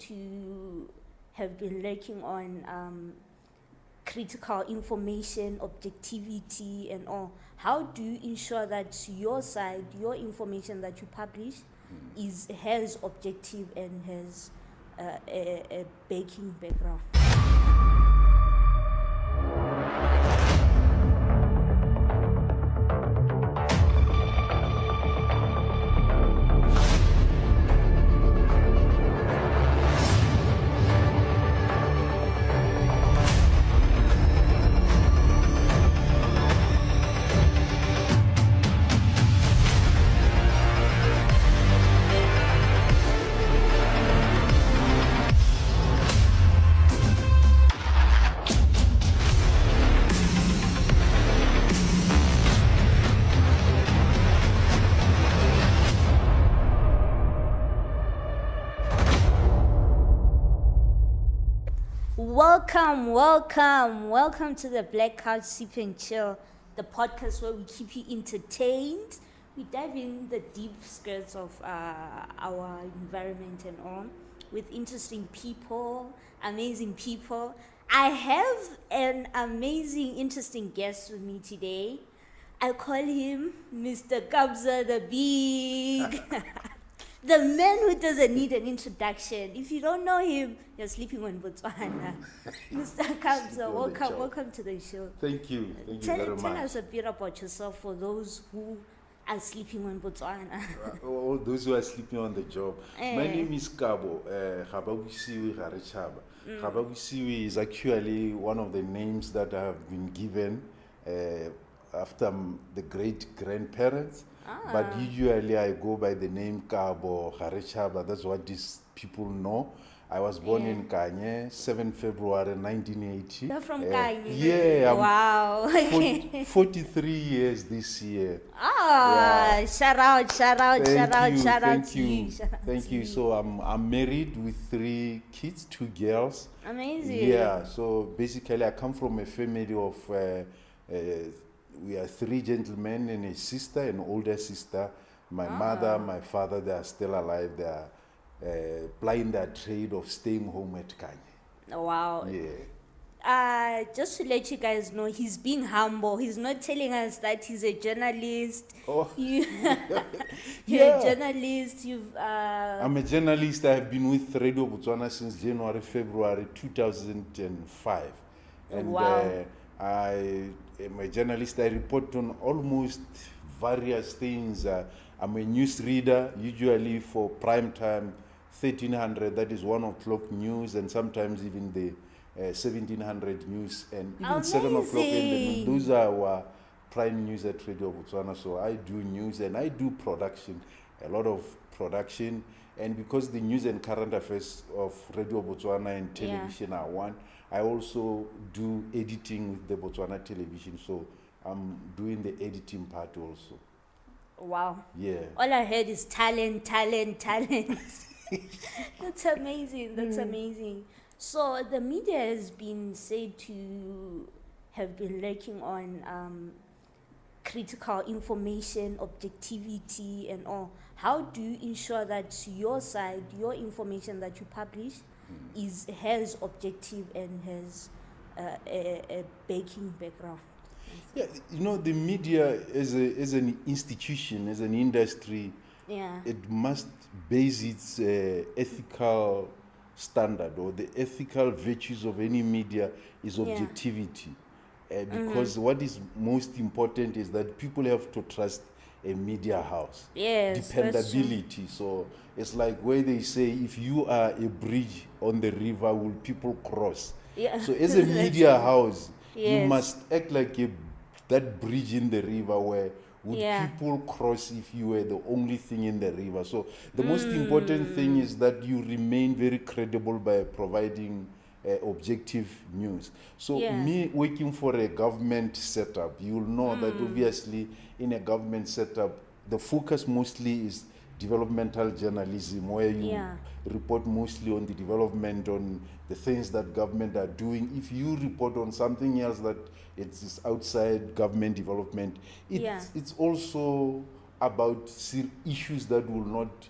to have been lacking on critical information, objectivity, and all. How do you ensure that your side, your information that you publish, has objective and has a baking background? Welcome to the Black Couch Sip and Chill, the podcast where we keep you entertained. We dive in the deep skirts of our environment and all, with interesting people, amazing people. I have an amazing, interesting guest with me today. I call him Mr. Kabza the Big. The man who doesn't need an introduction. If you don't know him, you're sleeping on Botswana. Mr. Kabza, welcome to the show. Thank you very much. Tell us a bit about yourself for those who are sleeping on Botswana. All those who are sleeping on the job. My name is Kabo Gabagwisiwe Garechaba. Gabagwisiwe is actually one of the names that I have been given after the great-grandparents. But usually I go by the name Kabo Garechaba. That's what these people know. I was born in Kanye, 7 February 1980. You're from Kanye? Yeah. Wow. 43 years this year. Shout out to you. Thank you. So I'm married with 3 kids, 2 girls. Amazing. Yeah, so basically I come from a family of, we are 3 gentlemen and a sister, an older sister. My mother, my father, they are still alive. They are plying their trade of staying home at Kanye. Wow. Yeah. Just to let you guys know, he's being humble. He's not telling us that he's a journalist. You're a journalist. I'm a journalist. I have been with Radio Botswana since February 2005. And wow. I am a journalist. I report on almost various things. I'm a news reader, usually for prime time, 1300, that is 1 o'clock news, and sometimes even the 1700 news, and even 7 o'clock in the noon. Those are our prime news at Radio Botswana. So I do news and I do production, a lot of production. And because the news and current affairs of Radio Botswana and television are one, I also do editing with the Botswana television. So I'm doing the editing part also. Wow. Yeah. All I heard is talent. That's amazing. So the media has been said to have been lacking on critical information, objectivity, and all. How do you ensure that your side, your information that you publish, has objective and has a baking background? Yeah, the media as an institution, as an industry, it must base its ethical standard, or the ethical virtues of any media is objectivity. Because what is most important is that people have to trust a media house. Yes, dependability. So it's like where they say, if you are a bridge on the river, will people cross? Yeah. So as a media house, you must act like that bridge in the river where would people cross if you were the only thing in the river. So the most important thing is that you remain very credible by providing objective news. So me working for a government setup, you'll know that obviously in a government setup, the focus mostly is developmental journalism, where you report mostly on the development, on the things that government are doing. If you report on something else that it's outside government development, it's also about issues that will not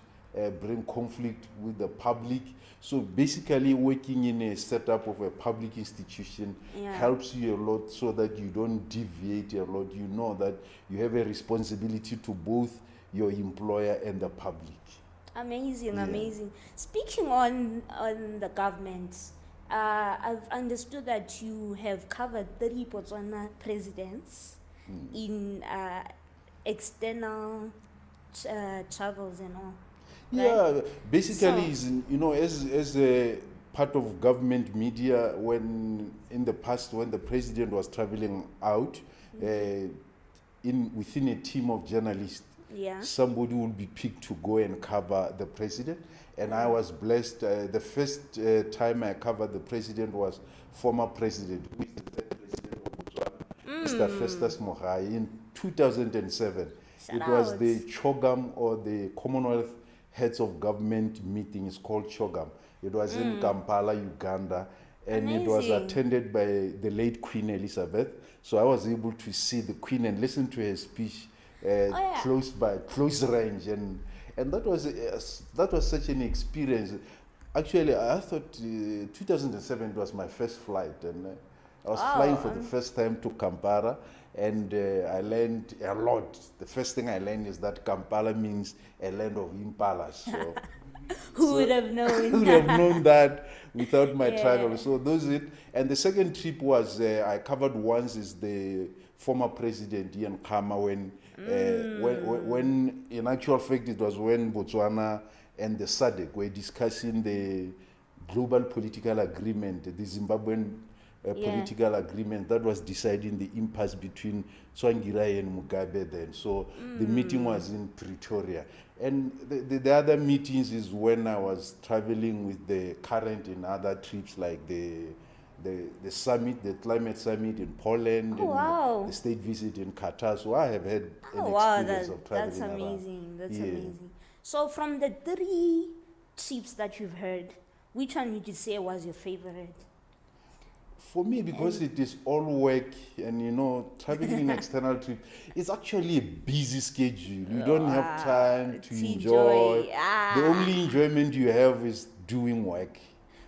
bring conflict with the public. So basically, working in a setup of a public institution helps you a lot, so that you don't deviate a lot. You know that you have a responsibility to both your employer and the public. Amazing. Speaking on the government, I've understood that you have covered 30 Botswana presidents in external travels and all. Yeah, basically, So- as a part of government media, when in the past, when the president was traveling out, within a team of journalists, somebody will be picked to go and cover the president. And I was blessed. The first time I covered the president was former president, who is the third president of Botswana, Mr. Festus Mogae, in 2007. It was the CHOGAM, or the Commonwealth Heads of Government meeting. Is called CHOGAM. It was in Kampala, Uganda, and it was attended by the late Queen Elizabeth. So I was able to see the Queen and listen to her speech close range, and that was such an experience. Actually, I thought 2007 was my first flight, and I was flying for the first time to Kampala, and I learned a lot. The first thing I learned is that Kampala means a land of impalas. So Who would have known? who would have known that without my travel? So those it. And the second trip was I covered once is the former president Ian Khama, when in actual fact it was when Botswana and the SADC were discussing the global political agreement, the Zimbabwean political agreement that was deciding the impasse between Tsvangirai and Mugabe then. So the meeting was in Pretoria. And the other meetings is when I was traveling with the current in other trips, like the summit, the climate summit in Poland, and the state visit in Qatar. So I have had an experience of traveling that's amazing. around. That's amazing. So from the 3 trips that you've heard, which one would you say was your favorite? For me, because it is all work, and traveling in external trip, it's actually a busy schedule. You don't have time to enjoy. The only enjoyment you have is doing work.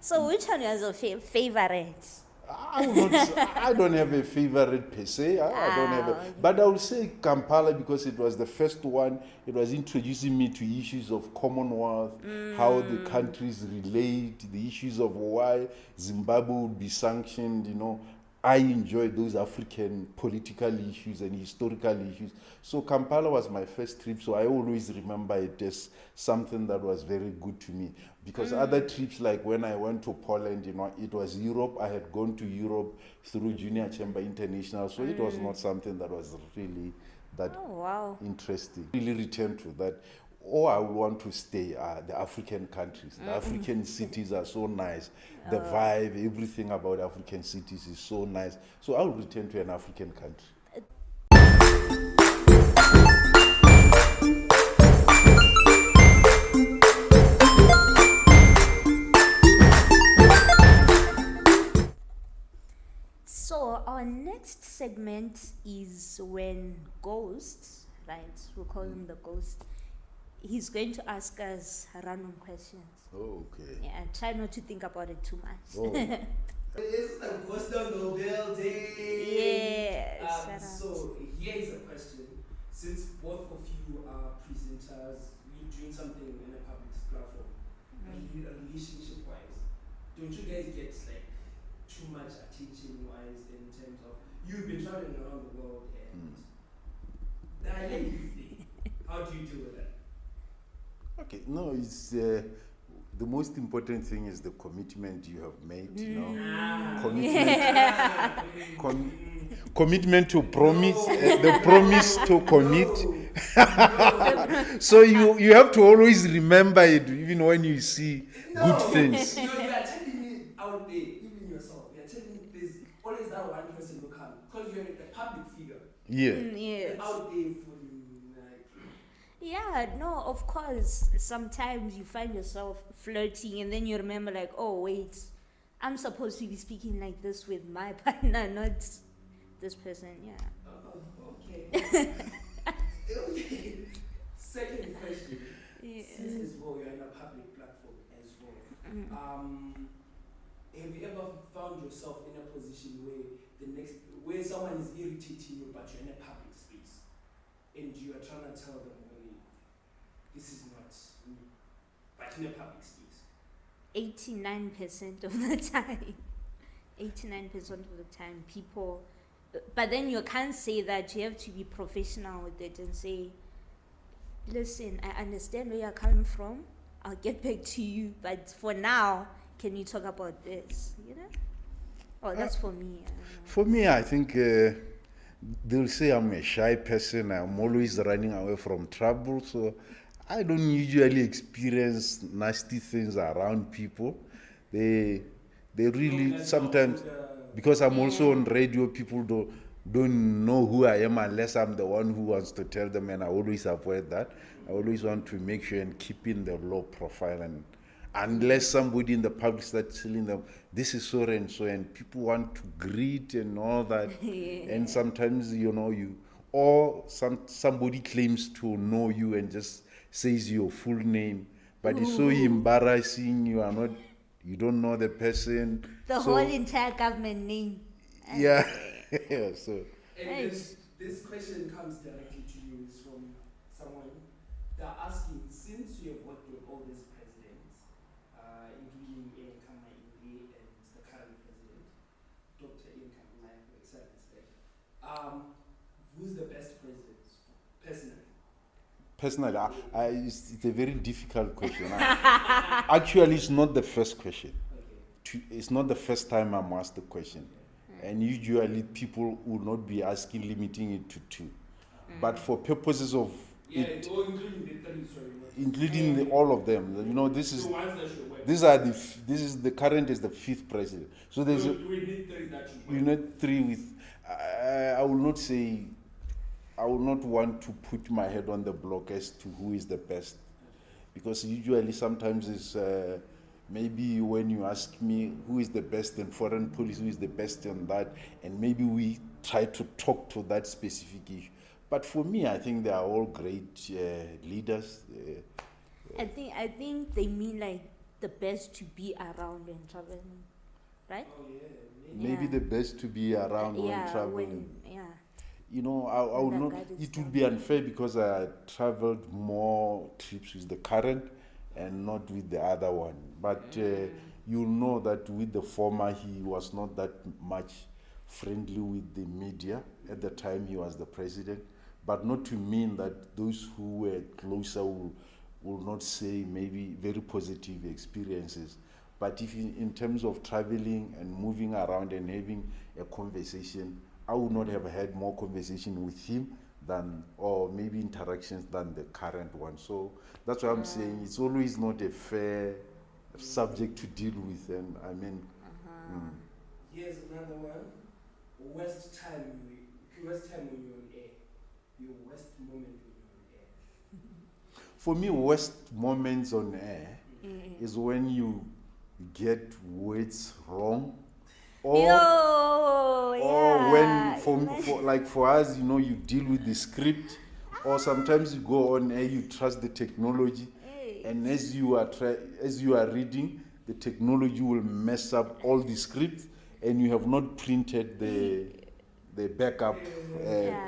So which one was your favorite? I don't have a favorite per se. I don't have but I would say Kampala, because it was the first one. It was introducing me to issues of Commonwealth, how the countries relate, the issues of why Zimbabwe would be sanctioned. I enjoy those African political issues and historical issues. So Kampala was my first trip, so I always remember it as something that was very good to me. Because other trips, like when I went to Poland, it was Europe. I had gone to Europe through Junior Chamber International, so it was not something that was really that interesting. Really returned to that. I would want to stay the African countries. The African cities are so nice. The vibe, everything about African cities is so nice. So I will return to an African country. So our next segment is when Ghost, right? We'll call him the Ghost. He's going to ask us random questions. Oh, okay. Yeah, try not to think about it too much. Oh. It's a ghost on the building. Yes. So here is a question. Since both of you are presenters, you're doing something in a public platform, relationship-wise, don't you guys get like too much attention-wise in terms of you've been traveling around the world and the island you stay? How do you deal with that? Okay, no, it's the most important thing is the commitment you have made. Commitment to promise, the promise to commit. So you have to always remember it, even when you see good things. You are telling me out there, even yourself, you are telling me there's always that one person who comes because you're a public figure. Yeah. Yes. Out there for like. Yeah, no, of course. Sometimes you find yourself flirting and then you remember like, oh wait, I'm supposed to be speaking like this with my partner, not this person. Yeah. Oh, okay. Okay. Second question. since as well you're in a public platform as well, have you ever found yourself in a position where someone is irritating you, but you're in a public space, and you are trying to tell them, hey, this is not me, but in a public space? 89% of the time. 89% of the time, people. But then you can't say that. You have to be professional with it and say, listen, I understand where you're coming from. I'll get back to you. But for now, can you talk about this? You know? Oh, that's for me. For me, I think they'll say I'm a shy person. I'm always running away from trouble. So I don't usually experience nasty things around people. They really sometimes, because I'm also on radio, people don't know who I am unless I'm the one who wants to tell them, and I always avoid that. I always want to make sure and keep in the low profile, and unless somebody in the public starts telling them this is so and so, and people want to greet and all that, and sometimes somebody claims to know you and just says your full name, but it's so embarrassing. You don't know the person. The whole entire government name. Yeah. So. And this question comes directly to you. Is from someone. They're asking, since you have worked with all these presidents, including Ian Kama Indi and the current president, Dr. Ian Kama, who's the best president, personally? Personally, it's a very difficult question. Actually, it's not the first question. Okay. It's not the first time I'm asked the question. And usually people will not be limiting it to two. But for purposes of including the three, sorry. Including all of them. This is the ones that should work. This is the current is the fifth president. So there's do we need three that should work? you need three with. I will not say. I will not want to put my head on the block as to who is the best, because usually sometimes it's maybe when you ask me who is the best in foreign policy, who is the best in that, and maybe we try to talk to that specific issue. But for me, I think they are all great leaders. I think they mean like the best to be around when traveling, right? Oh, yeah. Maybe the best to be around when traveling. I will not. It would be unfair because I traveled more trips with the current and not with the other one. But you'll know that with the former, he was not that much friendly with the media at the time he was the president. But not to mean that those who were closer will not say maybe very positive experiences. But if in terms of traveling and moving around and having a conversation, I would not have had more conversation with him or maybe interactions than the current one. So that's why I'm saying it's always not a fair subject to deal with. And I mean, here's another one. Worst time when you're on air. Your worst moment when you're on air. For me, worst moments on air is when you get words wrong. Or when for us, you deal with the script, or sometimes you go on air, you trust the technology, and as you are reading, the technology will mess up all the script, and you have not printed the backup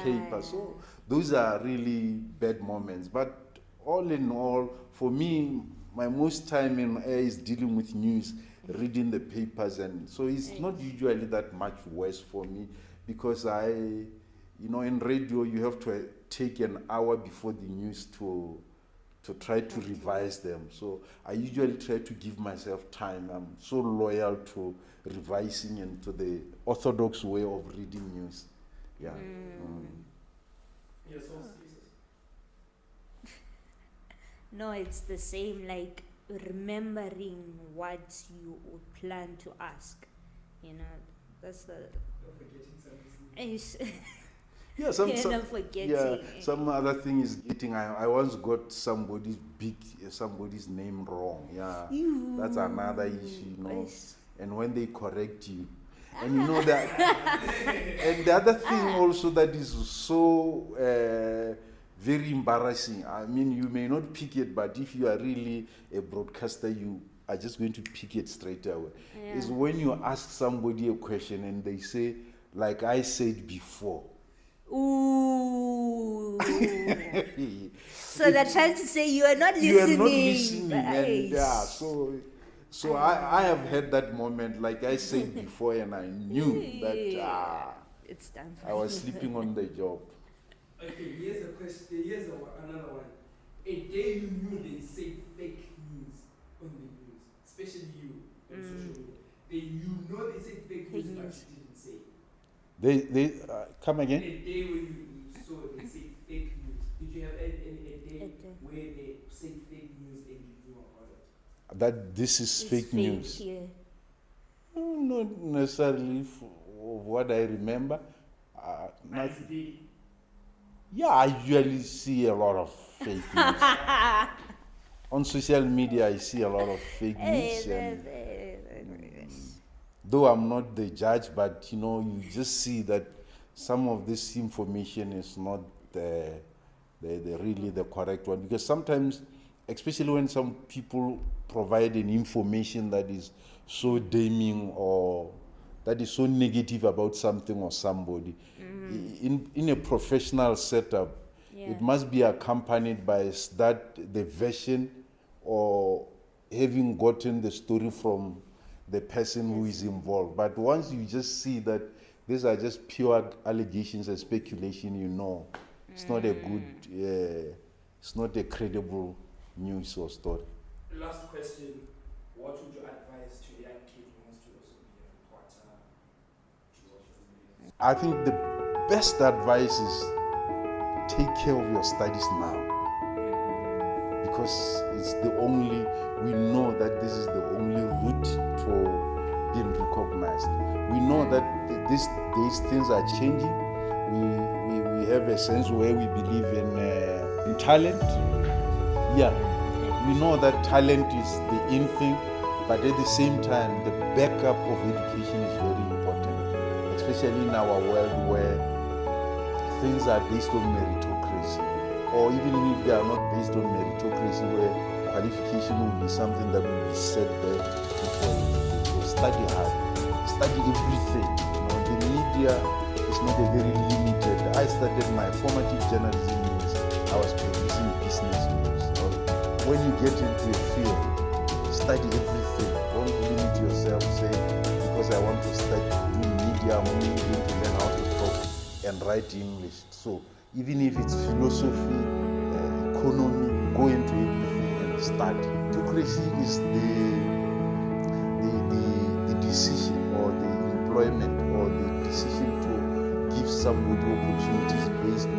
paper. So those are really bad moments. But all in all, for me, my most time in air is dealing with news, reading the papers, and so it's not usually that much worse for me, because in radio you have to take an hour before the news to try to revise them. So I usually try to give myself time. I'm so loyal to revising and to the orthodox way of reading news. Yeah. Yes, No, it's the same, like remembering what you would plan to ask. That's the. Some other thing is getting. I once got somebody's name wrong. Yeah, that's another issue. And when they correct you, and that, and the other thing also that is so very embarrassing. I mean, you may not pick it, but if you are really a broadcaster, you are just going to pick it straight away. Yeah. Is when you ask somebody a question and they say, like I said before. Ooh. So they're trying to say you are not listening. You are not listening, and Right. yeah, so I have had that moment, like I said before, and I knew that It's done for I was you. sleeping on the job. Okay, here's a question. Here's another one. A day you knew they said fake news on the news, especially you on social media. You know they said fake news, but you didn't say. They come A again? day when you saw they said fake news. Did you have a day where they said fake news and you knew about it? That this is It's fake news. Yeah. Not necessarily of what I remember. Nice day. Yeah, I usually see a lot of fake news. On social media, I see a lot of fake news. Though I'm not the judge, but you just see that some of this information is not the really the correct one. Because sometimes, especially when some people provide an information that is so damning or that is so negative about something or somebody, in a professional setup, it must be accompanied by the version or having gotten the story from the person who is involved. But once you just see that these are just pure allegations and speculation, it's not a good, it's not a credible news or story. Last question. What would you advise to a young kid who wants to also be a reporter, to watch those videos? I think the best advice is take care of your studies now, because we know that this is the only route to being recognized. We know that these things are changing. We have a sense where we believe in talent. Yeah, we know that talent is the in thing, but at the same time, the backup of education is very important, especially in our world where things are based on meritocracy, or even if they are not based on meritocracy, where qualification will be something that will be set there before you. So study hard, study everything. The media is not a very limited. I started my formative journalism years. I was producing business news. When you get into a field, study everything. Don't limit yourself, say, because I want to start doing media, I'm only going to learn how to talk and write English. So even if it's philosophy, economy, go into everything and study. Meritocracy is the decision or the employment or the decision to give somebody opportunities based on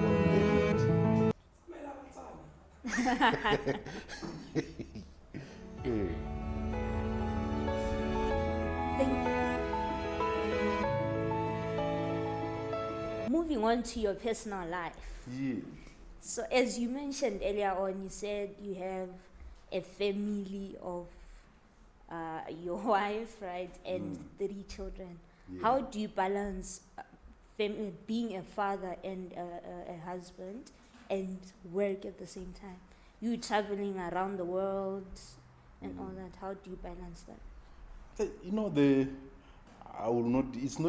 Moving on to your personal life. Yeah. So as you mentioned earlier on, you said you have a family of your wife, right, and 3 children. Yeah. How do you balance being a father and a husband and work at the same time? You traveling around the world and all that. How do you balance that? I will not. It's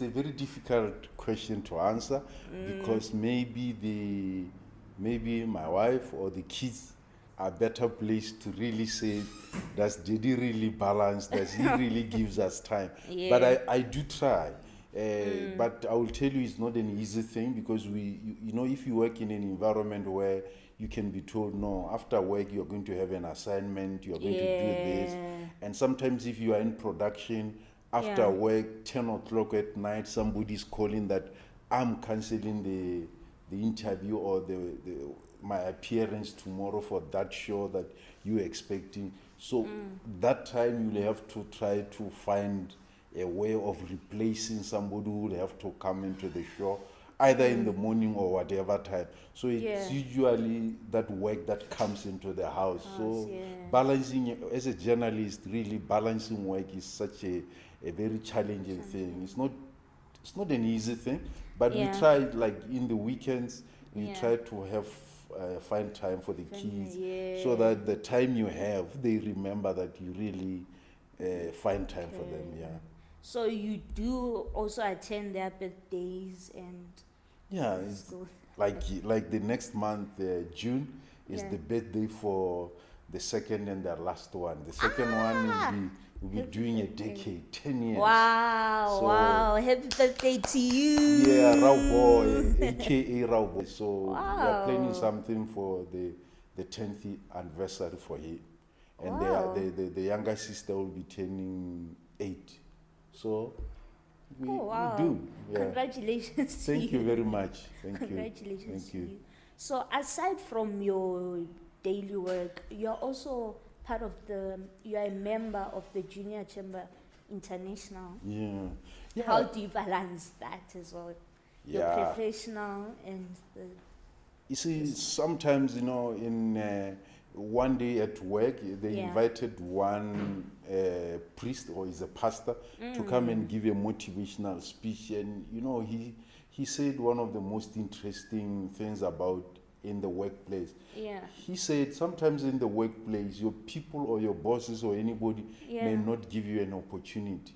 a very difficult question to answer because maybe my wife or the kids are better placed to really say, does Daddy really balance? Does he really gives us time? Yeah. But I do try. But I will tell you, it's not an easy thing because if you work in an environment where you can be told, no, after work you're going to have an assignment, you're going to do this, and sometimes if you are in production after work, 10 o'clock at night, somebody's calling that I'm canceling the interview or my appearance tomorrow for that show that you're expecting. So that time you'll have to try to find a way of replacing somebody who will have to come into the show either in the morning or whatever time. So it's usually that work that comes into the house. So balancing, as a journalist, really balancing work is such a very challenging thing. It's not an easy thing, but we try, like in the weekends, We Yeah. try to have find time for the kids, so Yeah. that the time you have, they remember that you really find time for them. Okay. Yeah. So you do also attend their birthdays and Yeah, it's so like the next month, June, is Yeah. the birthday for the second and the last one. The second one will be Happy doing a birthday. decade, 10 years. Wow, So- wow. Happy birthday to you. Yeah, Rao Boy, aka Rao Boy. So we are planning Wow. something for the 10th anniversary for him. And Wow. the younger sister will be turning 8. So we, Oh, wow. we do. Yeah. Congratulations to Thank you very much. Thank you. Congratulations Thank to you. you. So aside from your daily work, you're also part of you're a member of the Junior Chamber International. Yeah. Yeah. How do you balance that as well? Your Yeah. professional and the You see, sometimes, in one day at work, they Yeah. invited one priest, or is a pastor, to come and give a motivational speech. And, he said one of the most interesting things about in the workplace. Yeah. He said sometimes in the workplace, your people or your bosses or anybody may Yeah. not give you an opportunity.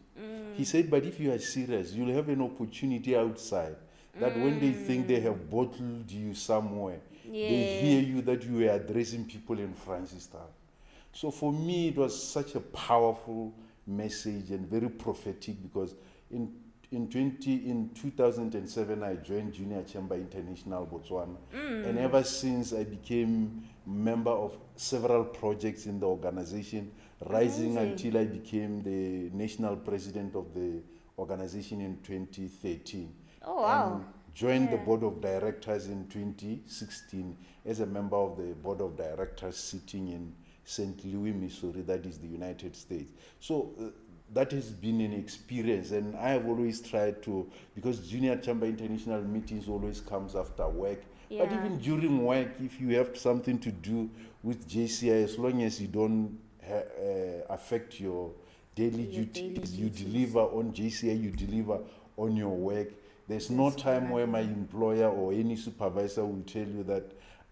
He said, but if you are serious, you'll have an opportunity outside. That when they think they have bottled you somewhere, they hear you that you were addressing people in Francistown. So for me, it was such a powerful message and very prophetic, because in 2007, I joined Junior Chamber International Botswana. And ever since, I became member of several projects in the organization, rising Amazing. until I became the national president of the organization in 2013. Oh, wow. And joined the Yeah. board of directors in 2016 as a member of the board of directors sitting in St. Louis, Missouri, that is the United States. So that has been an experience, and I have always tried to, because Junior Chamber International meetings always comes after work. But Yeah. even during work, if you have something to do with JCI, as long as you don't affect your daily Your duties, daily you duties. deliver on JCI, you deliver on your work. There's no That's time where my another- employer or any supervisor will tell you that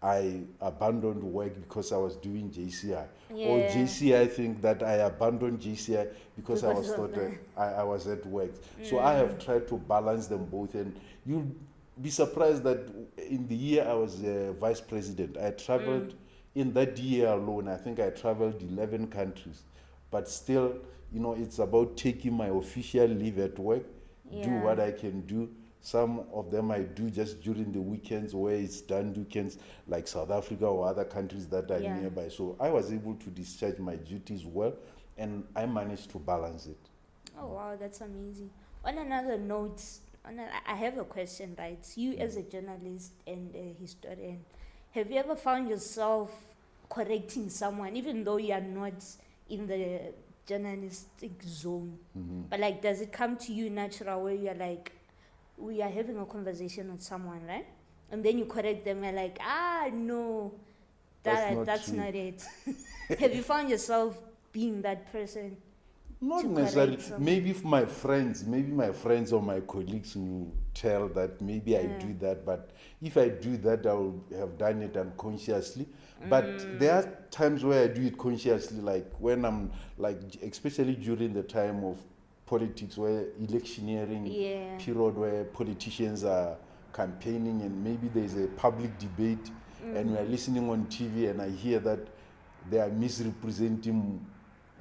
I abandoned work because I was doing JCI. Or Yeah. JCI think that I abandoned JCI because I Because was of the- I was at work. So I have tried to balance them both, and you'll be surprised that in the year I was vice president, I traveled in that year alone. I think I traveled 11 countries, but still, it's about taking my official leave at work, do Yeah. what I can do. Some of them I do just during the weekends, where it's done weekends, like South Africa or other countries that are Yeah. nearby. So I was able to discharge my duties well, and I managed to balance it. Oh, wow, that's amazing. On another note, I have a question, right? You, as a journalist and a historian, have you ever found yourself correcting someone, even though you are not in the journalistic zone? But like, does it come to you natural where you're like, we are having a conversation with someone, right? And then you correct them, and like, no, that's true. not it. Have you found yourself being that person? Not To necessarily. correct someone. Maybe if my friends or my colleagues will tell that maybe I do that, but if I do that, I will have done it unconsciously. But there are times where I do it consciously, like when I'm especially during the time of politics, where electioneering Yeah. period, where politicians are campaigning, and maybe there's a public debate, and we are listening on TV, and I hear that they are misrepresenting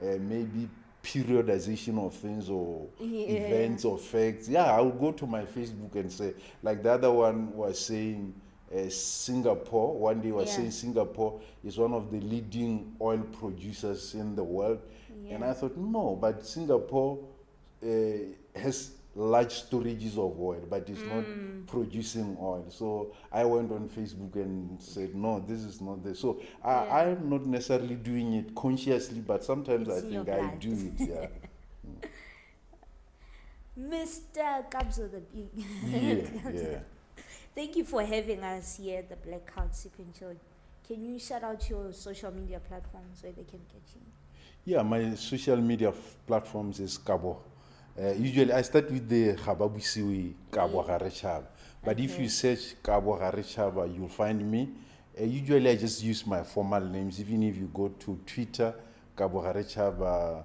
maybe periodization of things or Yeah. events or facts. Yeah, I'll go to my Facebook and say, like the other one was saying, Singapore, one day was Yeah. saying Singapore is one of the leading oil producers in the world. And Yeah. I thought, no, but Singapore has large storages of oil, but it's not producing oil. So I went on Facebook and said, no, this is not this. So Yeah. I'm not necessarily doing it consciously, but sometimes It's I in your think I blood. do it. Yeah. Mr. Kabzo the Big. Yeah. Thank you for having us here at the Black Card Sequential. Can you shout out your social media platforms where they can catch you? Yeah, my social media platforms is Kabo. Usually I start with the Hababusiwi Kabo Garechab. But if Okay. you search Kabo Harechaba, you'll find me. Usually I just use my formal names. Even if you go to Twitter, Kabo Harechaba,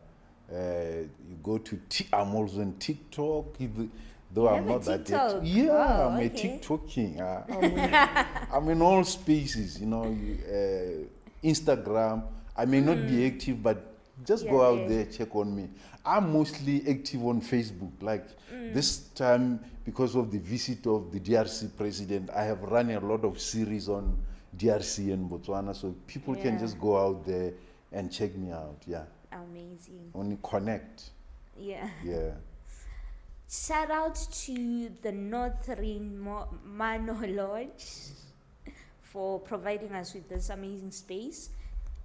you go to, I'm also on TikTok, though You I'm have a not that TikTok? yet. Yeah, Oh, I'm a okay. TikTok king. I'm in all spaces, Instagram. I may not be active, but just Yeah, go out yeah. there, check on me. I'm mostly active on Facebook. Like this time, because of the visit of the DRC president, I have run a lot of series on DRC and Botswana, so people can Yeah. just go out there and check me out. Yeah, Amazing. only connect. Yeah. Yeah. Shout out to the Northern Mano Lodge for providing us with this amazing space,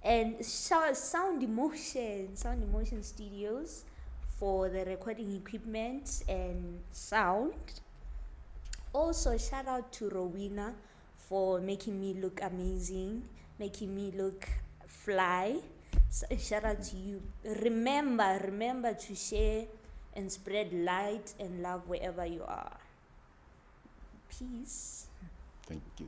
and Sound Emotion Studios for the recording equipment and sound. Also, shout out to Rowena for making me look amazing, making me look fly. So, shout out to you. Remember to share and spread light and love wherever you are. Peace. Thank you.